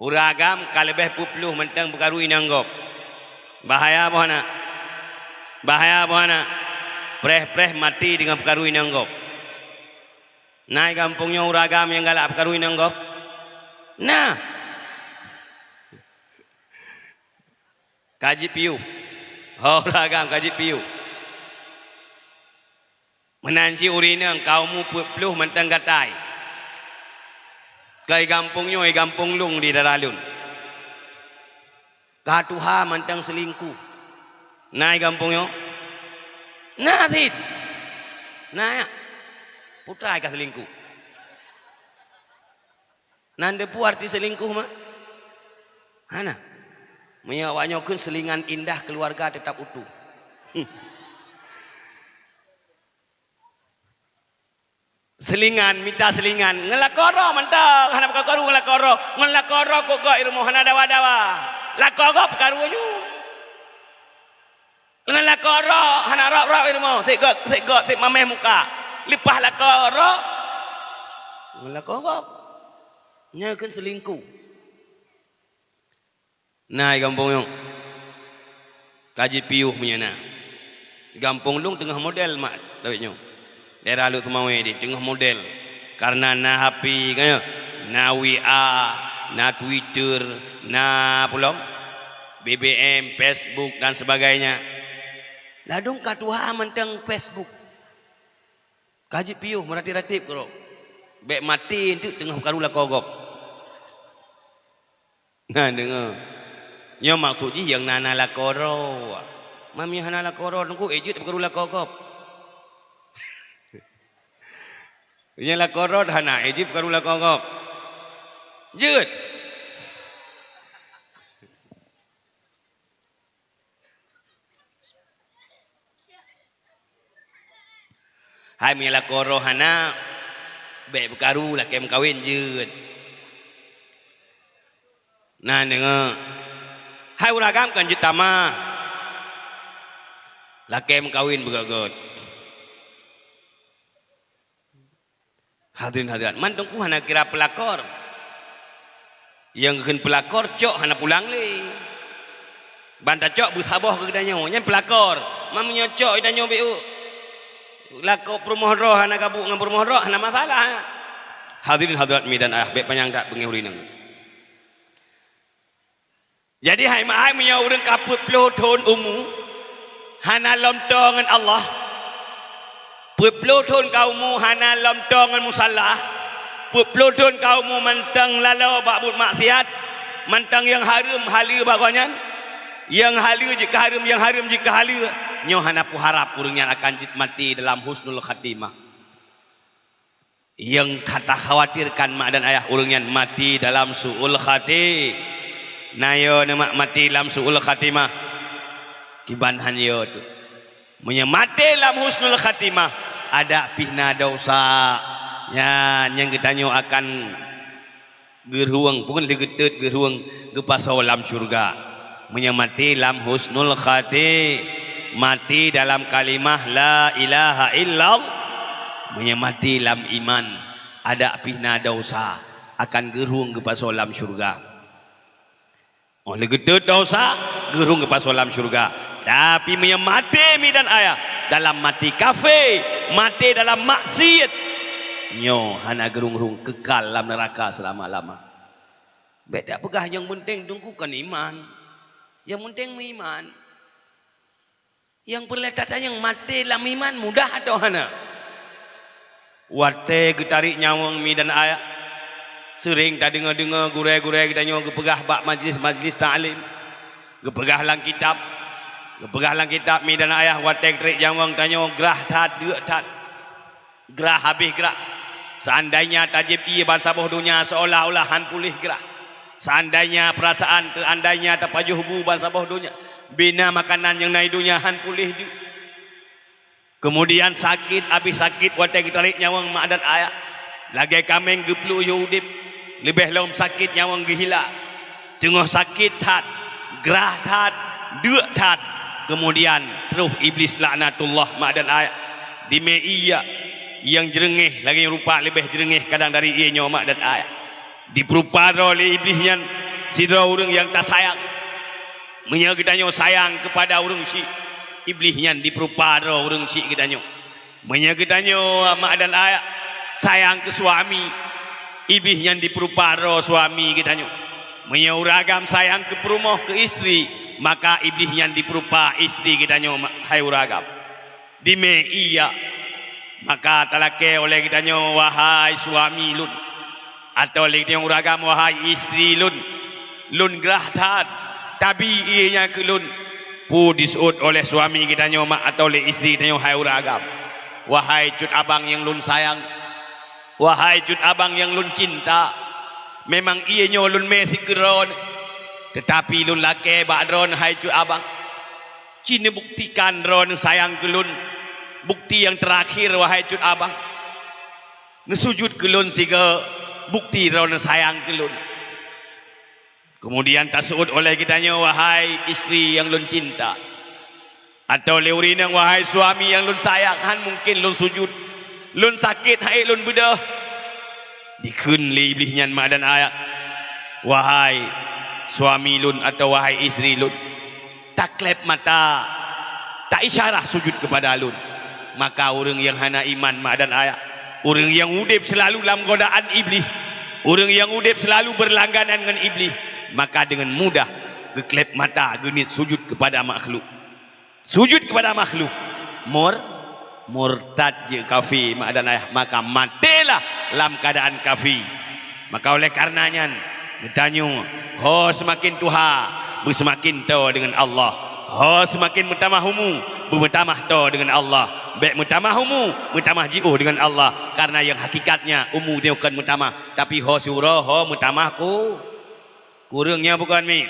Uragam kalebeh pupluh mentang berkarui nanggop. Bahaya apa nak? Bahaya apa nak? Preh-preh mati dengan berkarui nanggop. Naik kampungnya uragam yang galak berkarui nanggop. Nah. Kaji piu. Uragam kaji piu. Menanci urina kaumu pupluh mentang gatai. Kai kampungnya kampung lung di Daralun. Katuha mentang selingkuh. Naik kampungnya. Nah tid. Nah ya. Putra ka selingkuh. Nanda pu arti selingkuh mah. Hana. Menyawanya kun selingan indah keluarga tetap utuh. Selingan, minta selingan. Ngelakoro mentang. Hana berkaru ngelakoro. Ngelakoro kok gak irmu hana dawa-dawa. Lakoro berkaru aja. Ngelakoro hana rap-rap irmu. Segak, mameh muka. Lipah lakoro. Ngelakoro. Nyakan selingkuh. Nah, kampung yang. Kaji piuh punya nah. Kampung lung tengah model mak. Dawitnya. Daerah lu semua di tengah model karena na HP kan na WA na Twitter na pulang BBM Facebook dan sebagainya ladung katuha mentang Facebook kaji piuh merati-ratip karo bek mati itu tengah karula kogop nah dengar nya maksudnya yang nana lakoro mami hana lakoro nungku ejut karula kogop Nya la korot hana ejip karula kongop. Jeut. Hai mi la koro hana be berkaru la kem kawin jeut. Nah dengar. Hai uragam kan jutama. La kem kawin begagot. Hadirin mantungku hana kira pelakor yang gen pelakor cok hana pulang le banta cok bersaboh ke danyo nyen pelakor mamnya cok danyo beu lako permohro hana kabuk ngan permohro hana masalah hadirin hadirat midan ayah bek panjang tak pengehurinang jadi hai mai punya urang kaput ploton umu hana lomtongan Allah Pupluton kaumu hana lomtongan musallah. Pupluton kaumu mentang lalau bakbut maksiat. Mentang yang haram halu bagonyan. Yang halu jika haram, yang haram jika halu. Nyo hana pu harap urangnya akan jit mati dalam husnul khatimah. Yang kata khawatirkan mak dan ayah urangnya mati dalam su'ul khati. Nayo nama mati dalam su'ul khatimah. Kibanhan yo tu. Menyemati dalam husnul khatimah. Ada pihna dosa ya yang kita akan geruang bukan digetut geruang gepasau dalam surga menyemati dalam husnul khati mati dalam kalimah la ilaha illallah menyemati dalam iman ada pihna dosa akan geruang gepasau dalam surga oleh getut dosa geruang gepasau dalam surga tapi menyemati midan ayah dalam mati kafir, mati dalam maksiat. Nyo hana gerung-gerung kekal dalam neraka selama-lama. Beda pegah yang penting tunggukan iman. Yang penting iman. Yang perletatan yang mati dalam iman mudah atau hana? Wate getarik nyawang mi dan ayat. Sering tak dengar-dengar gurai-gurai kita nyo gepegah bak majlis-majlis ta'lim. Gepegah lang kitab. Gepegah lang kitab mi dan ayah watek trik jawang tanya gerah tat dua tat gerah habis gerah seandainya tajib ia bangsa boh dunia seolah-olah han pulih gerah seandainya perasaan seandainya tapajuh bu bangsa boh dunia bina makanan yang naik dunia han pulih di kemudian sakit habis sakit watek tarik nyawang mak dan ayah lagi kameng geplu yudip lebih lom sakit nyawang gihila tengah sakit tat gerah tat dua tat kemudian terus iblis laknatullah mak dan ayat di meia yang jerengih lagi rupa lebih jerengih kadang dari ianya mak dan ayat diperupara oleh iblis yang sidra orang yang tak sayang. Menya kitanya sayang kepada orang syik. Iblisnya diperupa orang syik kitanya. Menya kitanya mak dan ayah sayang ke suami. Iblisnya diperupa suami kitanya. Menya uragam sayang ke perumah ke isteri, maka iblisnya diperupa isteri kitanya hai uragam. Dime iya, maka talake oleh kitanya wahai suami lun, atau oleh kitanya uragam wahai isteri lun, lun gerahtan tapi ianya ke lun pu disut oleh suami kitanya mak atau oleh isteri kitanya hai uragam. Wahai cut abang yang lun sayang, wahai cut abang yang lun cinta, memang ianya lun mesi keron, tetapi lun lake bakron hai cut abang. Cina buktikan ron sayang ke lun. Bukti yang terakhir wahai cut abang. Nesujud ke lun siga bukti ron sayang ke lun. Kemudian tasud oleh kitanya wahai isteri yang lun cinta, atau leurinang wahai suami yang lun sayang, han mungkin lun sujud, lun sakit hai lun bedah. Dikun li iblisnya mak dan ayah. Wahai suami lun atau wahai isteri lun, tak klep mata, tak isyarah sujud kepada lun, maka orang yang hana iman mak dan ayah, orang yang udip selalu dalam godaan iblis, orang yang udip selalu berlangganan dengan iblis, maka dengan mudah geklep mata genit sujud kepada makhluk, sujud kepada makhluk, murtad je kafir mak dan ayah, maka matilah dalam keadaan kafir. Maka oleh karenanya ditanya, ho semakin tuha bersemakin to dengan Allah, ho semakin mutamahumu bermutamah to dengan Allah, baik mutamahumu mutamah jiuh dengan Allah, karena yang hakikatnya umu dia bukan mutamah, tapi ho surah ho mutamahku kurangnya bukan mi.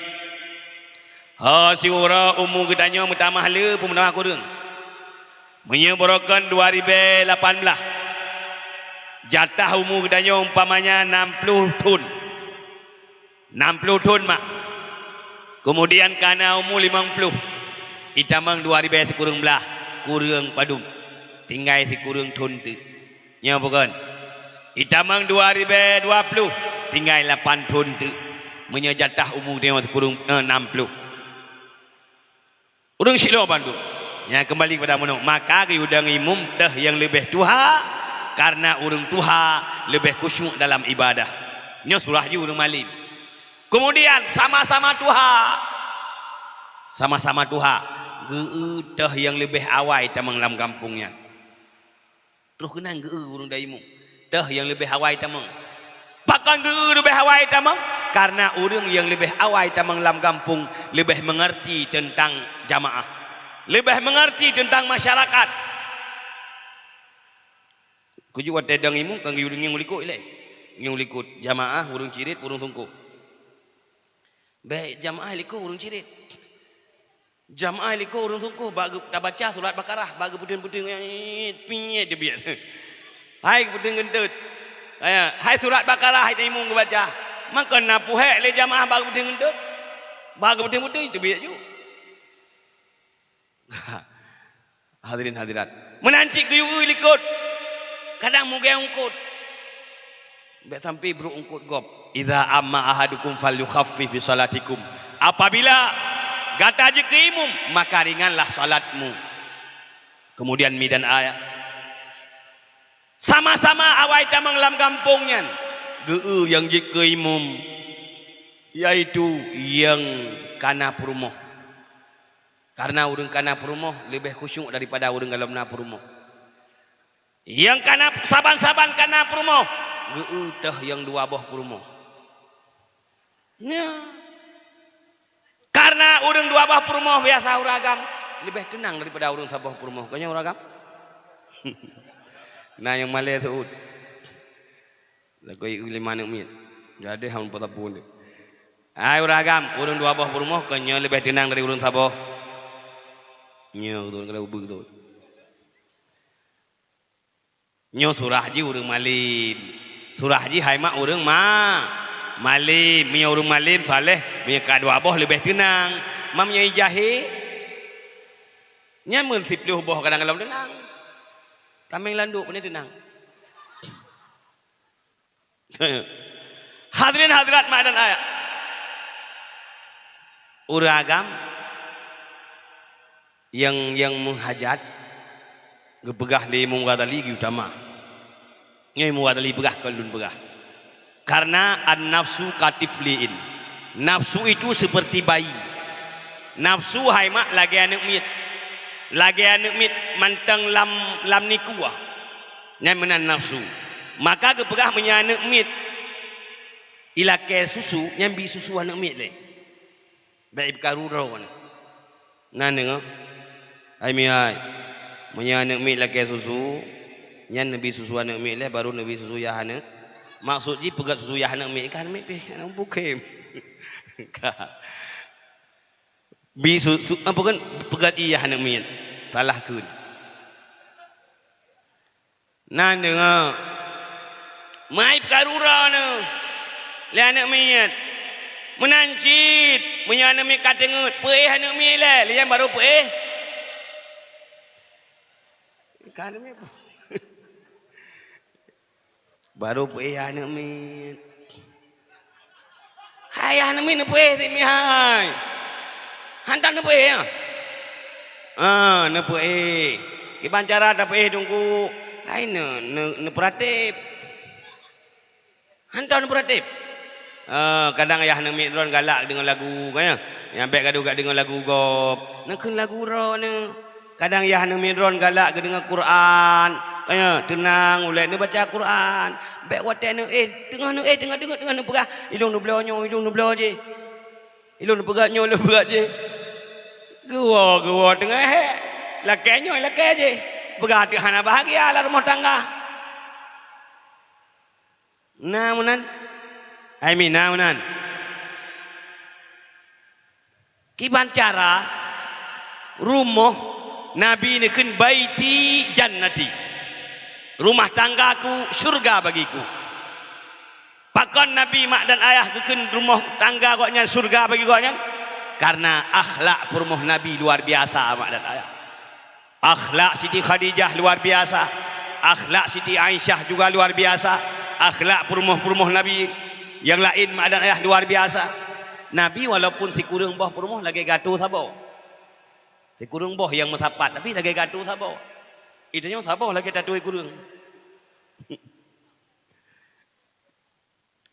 Ha surah umu kitanya mutamah le pun mutamah kurang. Menyebarakan 2018 jatah umu kitanya umpamanya 60 ton. 60 ton mak. Kemudian kana umur 50 itamang 2000 kurang belah, kurang padum tinggal si kurang ton tu nya bukan. Itamang 2020 tinggal 8 ton tu menyejatah umur dia kurang 60. Urang silo Bandung nya kembali kepada menung, maka keudang imum teh yang lebih tuha, karena urang tuha lebih khusyuk dalam ibadah. Nya surah ju urang malim. Kemudian sama-sama tuha, sama-sama tuha, geuteh yang lebih awai tamang dalam kampungnya. Terus kenang urang daimu, teh yang lebih awai tamang. Bahkan lebih awai tamang, karena urang yang lebih awai tamang dalam kampung lebih mengerti tentang jamaah, lebih mengerti tentang masyarakat. Kuju wat tedang imu kang urang yang ulikut ile, yang ulikut jamaah urang cirit urang tungku. Baik jamaah liko urang cirit, jamaah liko urang tungku bagi tak baca surat Baqarah bagi puting-puting pinyet je biar. Hai puting gendut, hai surat Baqarah hai imung baca, maka napu hek le jamaah bagi puting gendut, bagi puting-puting je biar ju. Hadirin hadirat, menancik guyur likut, kadang muge ungkut, baik sampai bro ungkut gop. Idza amma ahadukum falyukhaffif bi salatikum. Apabila gata je ke imum, maka ringanlah salatmu. Kemudian mi dan ayat. Sama-sama awai tamang lam kampungnya. Geu yang je ke imum, yaitu yang kana perumoh. Karena urang kana perumoh lebih khusyuk daripada urang dalamna perumoh. Yang kana saban-saban kana perumoh, geu teh yang dua buah perumoh. Ya. Karena urang dua bah perumoh biasa uragam lebih tenang daripada urang sabah perumoh. Kanya uragam. Nah yang malai tu. Lakoi 5 minit. Jadi haun patapun. Ai uragam urang dua bah perumoh kanya lebih tenang dari urang sabah. Nyo tu kalau ubah tu. Nyo surah ji urang malim. Surah ji hai mak urang ma malim, punya orang malim saleh, punya kedua boh lebih tenang. Mamnya jahe, nyamun 10 boh kadang-kadang tenang. Kambing landuk pun tenang. Hadirin hadirat mak dan ayah. Orang agam yang menghajat gepegah li munggadali gi utama. Ngai munggadali pegah kalun pegah. Karena an-nafsu katifliin. Nafsu itu seperti bayi. Nafsu hai mak lagi anak mit. Lagi anak mit mantang lam nikua. Nyai menan nafsu. Maka gepegah punya anak mit. Ilake susu nyambi susu anak mit le. Baik karurau kan. Nan dengar. Ai mi ai. Punya anak mit lake susu. Nyan nabi susu anak mit le baru nabi susu ya anak. Maksud ji pegat susu ya anak mit kan mit pe anak bukem. Bi susu apa kan pegat iya anak mit. Talah kun. Nan dengar. Mai karura ne. Le anak mit. Menancit, punya anak mit kata ngut, pe anak mit le, yang baru pe. Kan mit. Baru pe anak mit. Hai anak mit pe si mi hai. Hantar ne pe ya. Ne pe. Ki bancara da pe tunggu. Hai ne pratip. Hantar ne pratip. Kadang ayah nak mikron galak dengan lagu kan yang baik gaduh gak dengan lagu gop nak lagu ro ne kadang ayah nak mikron galak dengan Quran kan tenang ulai ne baca Quran baik wate ne tengah ne pegah ilung nu blonyo je ilung nu pegah nyo je gua tengah lake je pegah hana bahagia lah rumah tangga nah munan ai mina unan kiban cara rumah nabi ni ken baiti jannati rumah tanggaku surga bagiku pakon nabi mak dan ayah ken rumah tangga koknya surga bagi koknya karena akhlak rumah nabi luar biasa mak dan ayah akhlak Siti Khadijah luar biasa akhlak Siti Aisyah juga luar biasa akhlak rumah nabi yang lain mak dan ayah luar biasa. Nabi walaupun si kurang boh perumah lagi gaduh sabo. Si kurang boh yang mensapat tapi lagi gaduh sabo. Itunya sabo lagi gaduh kurang.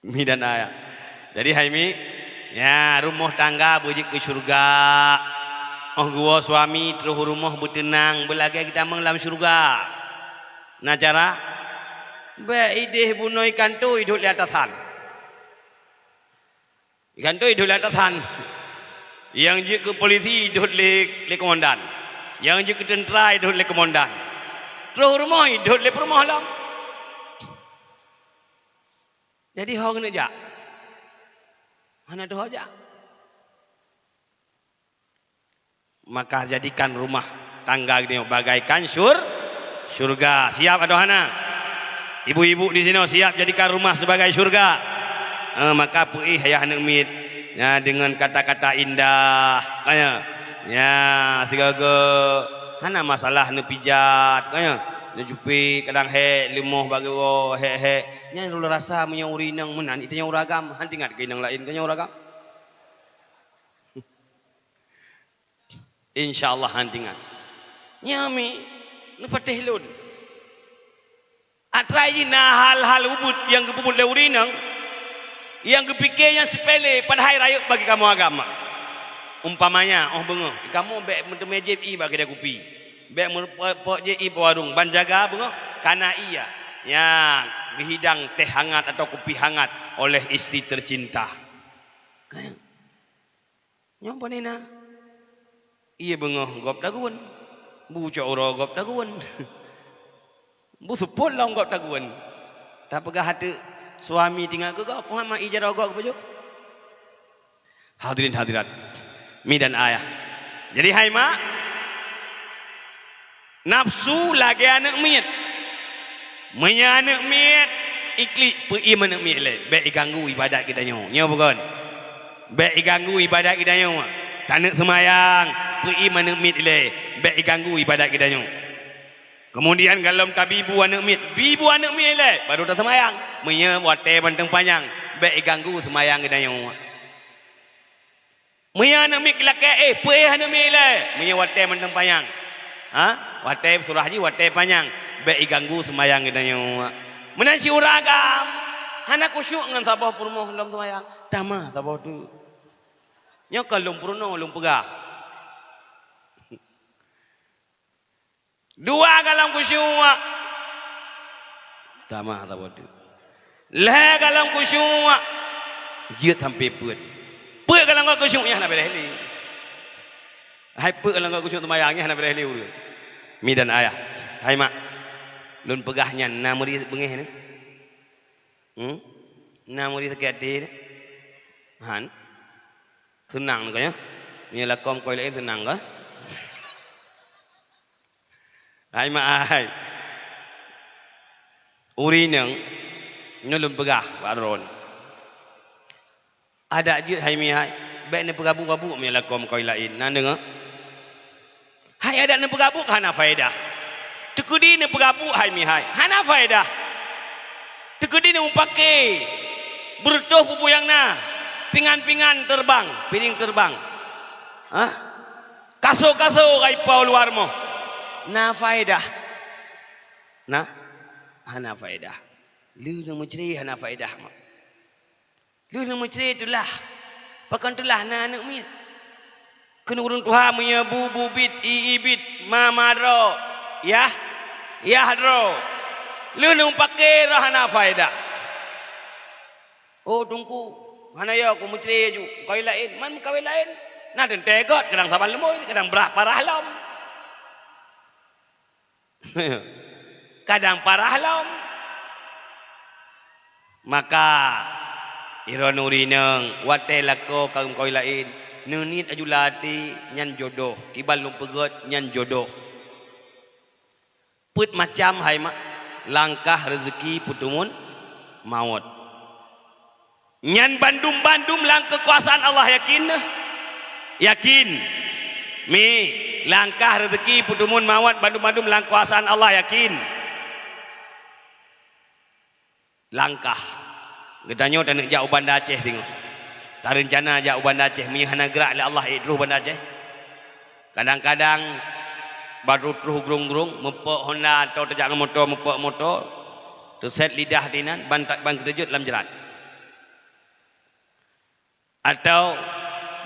Mi dan ayah. Jadi hai mi, ya rumah tangga bujik ke surga. Oh gua suami terus rumah bertenang belagi kita menglam surga. Nah cara be ide bunoi kanto hidup di atasan. Ikan tu hidup atasan. Yang je ke polisi hidup le komandan. Yang je ke tentera hidup le komandan. Terus rumah hidup le perumah lam. Jadi hok kena jak. Mana tu hok jak? Maka jadikan rumah tangga ini bagaikan surga. Siap atau hana? Ibu-ibu di sini siap jadikan rumah sebagai surga. Maka puih ayah anak mit ya, dengan kata-kata indah kaya ya segala hana masalah ne pijat kaya ne jupi kadang he limuh bagi wo he nya lu rasa punya urinang menan itu nya uragam han tingat ke nang lain kanya uragam insyaallah han tingat nyami ne patih lun atrai na hal-hal ubud yang gebubut le urinang yang kepikirnya sepele pada hari raya bagi kamu agama. Umpamanya, bengoh, kamu bek mentemejib i bagi dia kopi. Bek merpok je i warung banjaga bengoh karena iya. Ya, dihidang teh hangat atau kopi hangat oleh istri tercinta. Kayak nyompo nina. Iya bengoh gop daguan. Bu coro gop daguan. Bu supul long gop daguan. Tak pegah hati suami tinggal ke kau Muhammad ijarah kau ke hadirin hadirat mi dan ayah jadi hai mak nafsu lagi anak miat menyanak miat iklik pergi mana miat le baik ganggu ibadat kita nyo bukan baik ganggu ibadat kita nyo tak nak semayang pergi mana miat le baik ganggu ibadat kita nyo. Kemudian kalau tabibu anak mit, bibu anak mit le, baru dah semayang. Menya wate banteng panjang, baik ganggu semayang kita yang. Muya nak mik kelakar puih hana mik le. Muya watai mentang payang. Ha? Watai surah haji watai panyang. Baik ganggu sembayang kita nyo. Menan si uragam. Hana kusyuk dengan sabah purmo dalam sembayang. Tamah sabah tu. Nyo kalung purno lung pegah. Dua kalang kusyuk. Tamah sabah tu. Lah kalang kusyuk. Dia sampai puat. Puat kalang kusyuknya nak berheli. Hai puat kalang kusyuk sembayangnya nak berheli urut. Mi dan ayah. Hai mak. Lun pegahnya na muri bengih ni. Na muri sakit ni. Han. Senang kan ya? Ni lakom koi lain senang kan? Hai mak ai. Uri nang nyolun pegah baron. Ada je hai mi hai. Baik ni pegabuk-gabuk mi lakom koi lain. Nan dengar? Hai ada ni pegabuk hana faedah. Tekudi ni pegabuk hai mi hai. Hana faedah. Tekudi ni pakai bertuh pupu yang na. Pingan-pingan terbang, piring terbang. Hah? Kaso-kaso kai pau luar mo. Na faedah. Nah, hana faedah. Lu nak menceri hana faedah mak. Lu nak menceri itulah. Pakan itulah na anak miat. Kena urun Tuhan punya bu bit bit mama ro. Ya. Ya ro. Lu nak pakai hana faedah. Oh tunggu. Mana ya aku menceri ju. Kau lain, man kau lain. Nah dan tegot kadang saban lemoi, kadang berah parah lom. Kadang parah lom. Maka ironuri neng watai lako kaum kau lain. Nunit ajulati nyan jodoh, kibal lum pegot nyan jodoh. Put macam hai mak langkah rezeki putumun maut. Nyan bandum-bandum lang kekuasaan Allah yakin? Yakin. Mi langkah rezeki putumun mawat bandum-bandum lang kekuasaan Allah yakin? Langkah. Gedanyo dan jak Banda Aceh tengok. Tak rencana jak Banda Aceh mi hana gerak le Allah idruh Banda Aceh. Kadang-kadang baru truh grung-grung mepek Honda atau terjak motor mepek motor. Terset lidah dinan bantak bang kedejut dalam jerat. Atau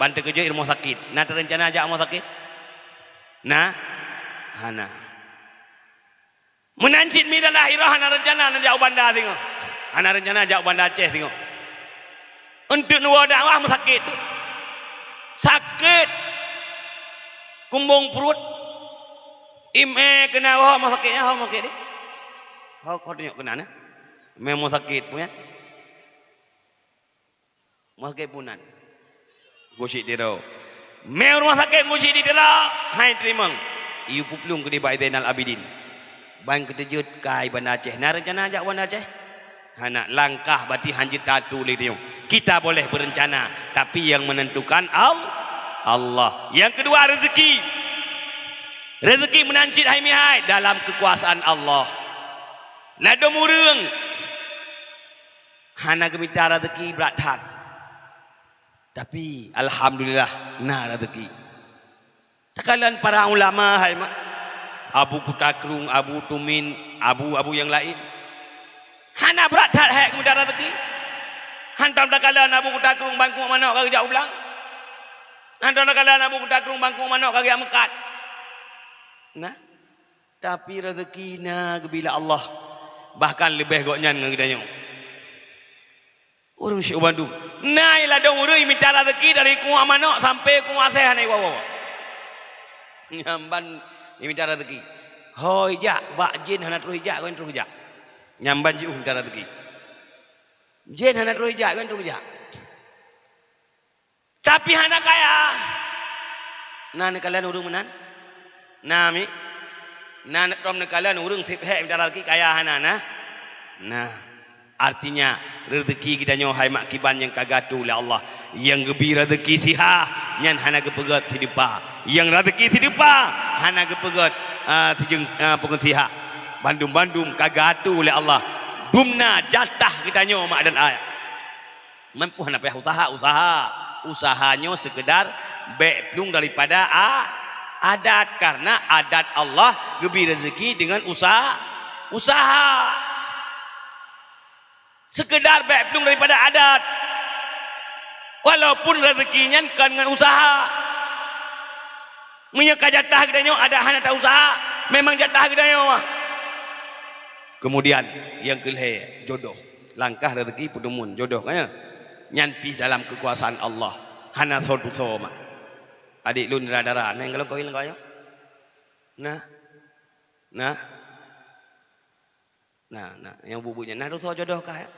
bantu kerja rumah sakit. Nak terencana ajak rumah sakit? Nah, hana. Menancit mi dan akhirah hana rencana nak ajak Banda tengok. Hana rencana ajak Banda Aceh tengok. Untuk nuwa dakwah rumah sakit tu. Sakit. Kumbung perut. Kena rumah sakitnya, rumah sakit dia. Kau tengok kena ni. Memang sakit punya. Rumah sakit punan. Gosik dira. Mai rumah sakit gosik dira. Hai terima. Iu puplung ke di Baik Zainal Abidin. Bang ketejut kai Banda Aceh. Nak rencana ajak Banda Aceh? Hana langkah berarti hanjit tatu le dia. Kita boleh berencana, tapi yang menentukan Allah. Yang kedua rezeki. Rezeki menancit hai mihai dalam kekuasaan Allah. Nado murung. Hana gemita rezeki berat hat. Tapi alhamdulillah na rezeki. Takalan para ulama hai mak. Abu Kutakrung, Abu Tumin, abu yang lain. Hana berat hat hai gemita rezeki. Hantam takalan Abu Kutakrung bangku manok kagak jauh ulang. Hantam takalan Abu Kutakrung bangku manok kagak mekat. Nah, tapi rezeki na bila Allah bahkan lebih goknya ngedanya. Orang Syekh Bandung. Nailah dong urui minta rezeki dari kuah manok sampai kuah sehan ai wawa. Nyamban minta rezeki. Hoi jak bak jin hana terus jak kan terus jak. Nyamban ji minta rezeki. Jin hana terus jak kan terus jak. Tapi hana kaya. Nah kalian urung menan. Nami. Nah tom kalian urung sip he minta rezeki kaya hana nah. Nah artinya rezeki kita nyo hai mak kiban yang kagatu oleh Allah. Yang gebi rezeki siha nyan hana gepegat hidupa. Yang rezeki hidupa hana gepegat tijeng penguntiha. Bandum-bandum kagatu oleh Allah. Dumna jatah kita nyo mak dan ayah. Mampu hana payah usaha usahanya sekedar beplung daripada adat, karena adat Allah gebir rezeki dengan usaha sekedar beplung daripada adat, walaupun rezekinya kan dengan usaha. Menyeka jatah gedanya ada hana tak usaha, memang jatah gedanya. Kemudian yang kelih jodoh, langkah rezeki pudumun jodoh kaya nyanpi dalam kekuasaan Allah. Hana sodu soma. Adik lun radara, neng kalau kau hilang kaya. Nah, yang bubunya nah dosa jodoh kaya.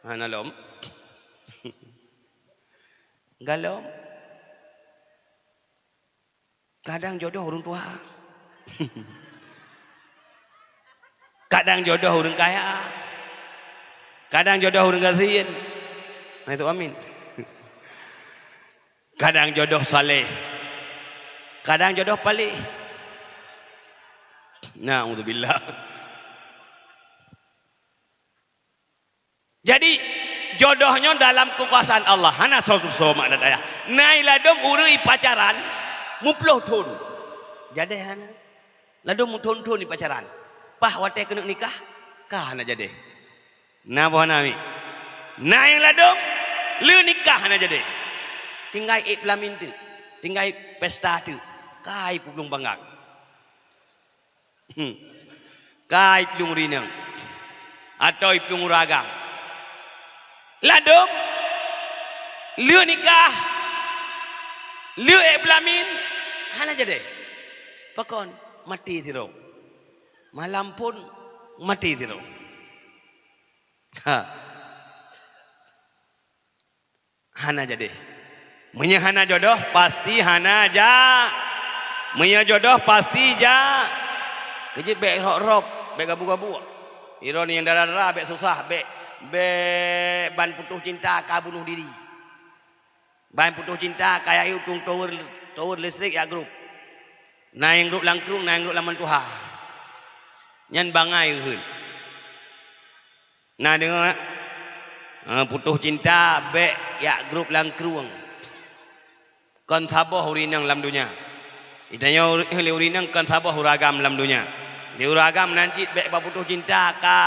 Hana lom. Galom. Kadang jodoh orang tua. Kadang jodoh orang kaya. Kadang jodoh orang gazin. Nah itu amin. Kadang jodoh saleh. Kadang jodoh palih. Na'udzubillah. Jadi jodohnya dalam kekuasaan Allah. Hana so makna daya. Nailadom urui pacaran muploh tun. Jadi hana. Ladom mutun-tun di pacaran. Pah wate kena nikah, kah hana jadi. Nah boh nami. Nah yang ladom lu nikah hana jadi. Tinggal iplamin tu, tinggal pesta tu. Kai publung bangak. Kai publung rinang. Atau publung ragam. Ladom lu nikah, lu iplamin hana jadi. Pakon mati tiro. Malam pun mati tiro. Hana jadi. Munya hana jodoh pasti hana ja. Munya jodoh pasti ja. Kejit bek rok-rok, bek gabu-gabu. Ironi yang darah-darah bek susah, bek ban putus cinta ka bunuh diri. Ban putus cinta kayak utung tower listrik ya grup. Nah yang grup langkrung, nah yang grup laman Tuhan. Nyan bangai hun. Nah dengar putus cinta bek ya grup langkruang. Kan thabah urinang lam dunia. Itanya urinang kan thabah uragam lam dunia. Li uragam nancit bek ba putus cinta ka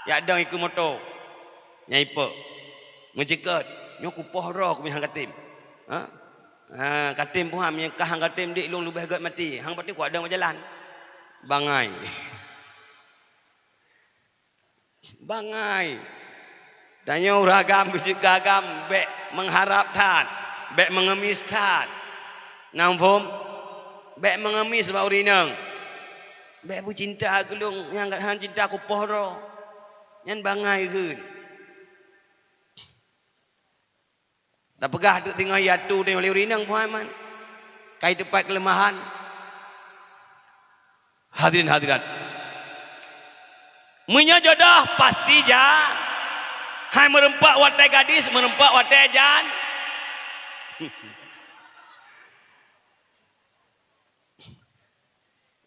ya dang iku moto. Nyai pe. Ngecekat nyoku poh roh ku hang katim. Katim pun ham yang ka hang katim dik long lubeh gat mati. Hang pati ku adang berjalan. Bangai. Bangai. Tanya uragam bisik gagam bek mengharap tan, bek mengemis tan. Nampum bek mengemis ba urinang. Bek bu cinta gelung yang gat han cinta ku pohro. Nyan bangai keun. Dah pegah tu tengah yatu dengan urinang puaman. Kai tepat kelemahan. Hadirin hadirat. Munya jodoh pasti ja. Hai merempak watai gadis, merempak watai jan.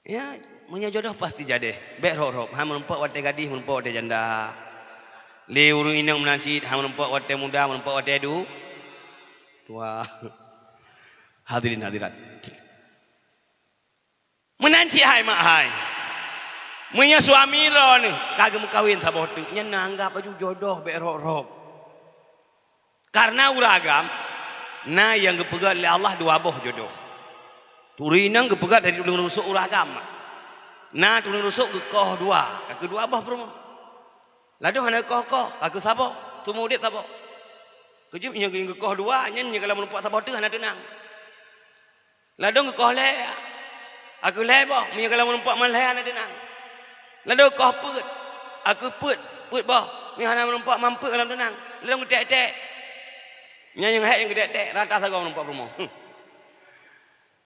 Ya, munya jodoh pasti jadi. Bek rok-rok. Hai merempak watai gadis, merempak watai janda. Li urung inang menansit, hai merempak watai muda, merempak watai du. Tua. Hadirin hadirat. Menanci hai mak hai. Munya suami ro ni kagak kawin sabah tu nya nanggap baju jodoh be rok-rok. Karena uragam na yang gepegat oleh Allah dua boh jodoh. Turinang gepegat dari ulung rusuk uragam. Na tulung rusuk gekoh dua, kagak dua boh promo. Ladu hana koh-koh, kagak sabo, tumu dik sabo. Kejup nya gekoh dua, nya kalau menumpak sabah tu hana tenang. Ladu gekoh le. Aku le boh, nya kalau menumpak man le hana tenang. Lalu kau put, aku put boh. Ni hana menumpak mampu dalam tenang. Lalu ngedek-dek. Nya yang hek yang ngedek-dek rata sagau menumpak rumah.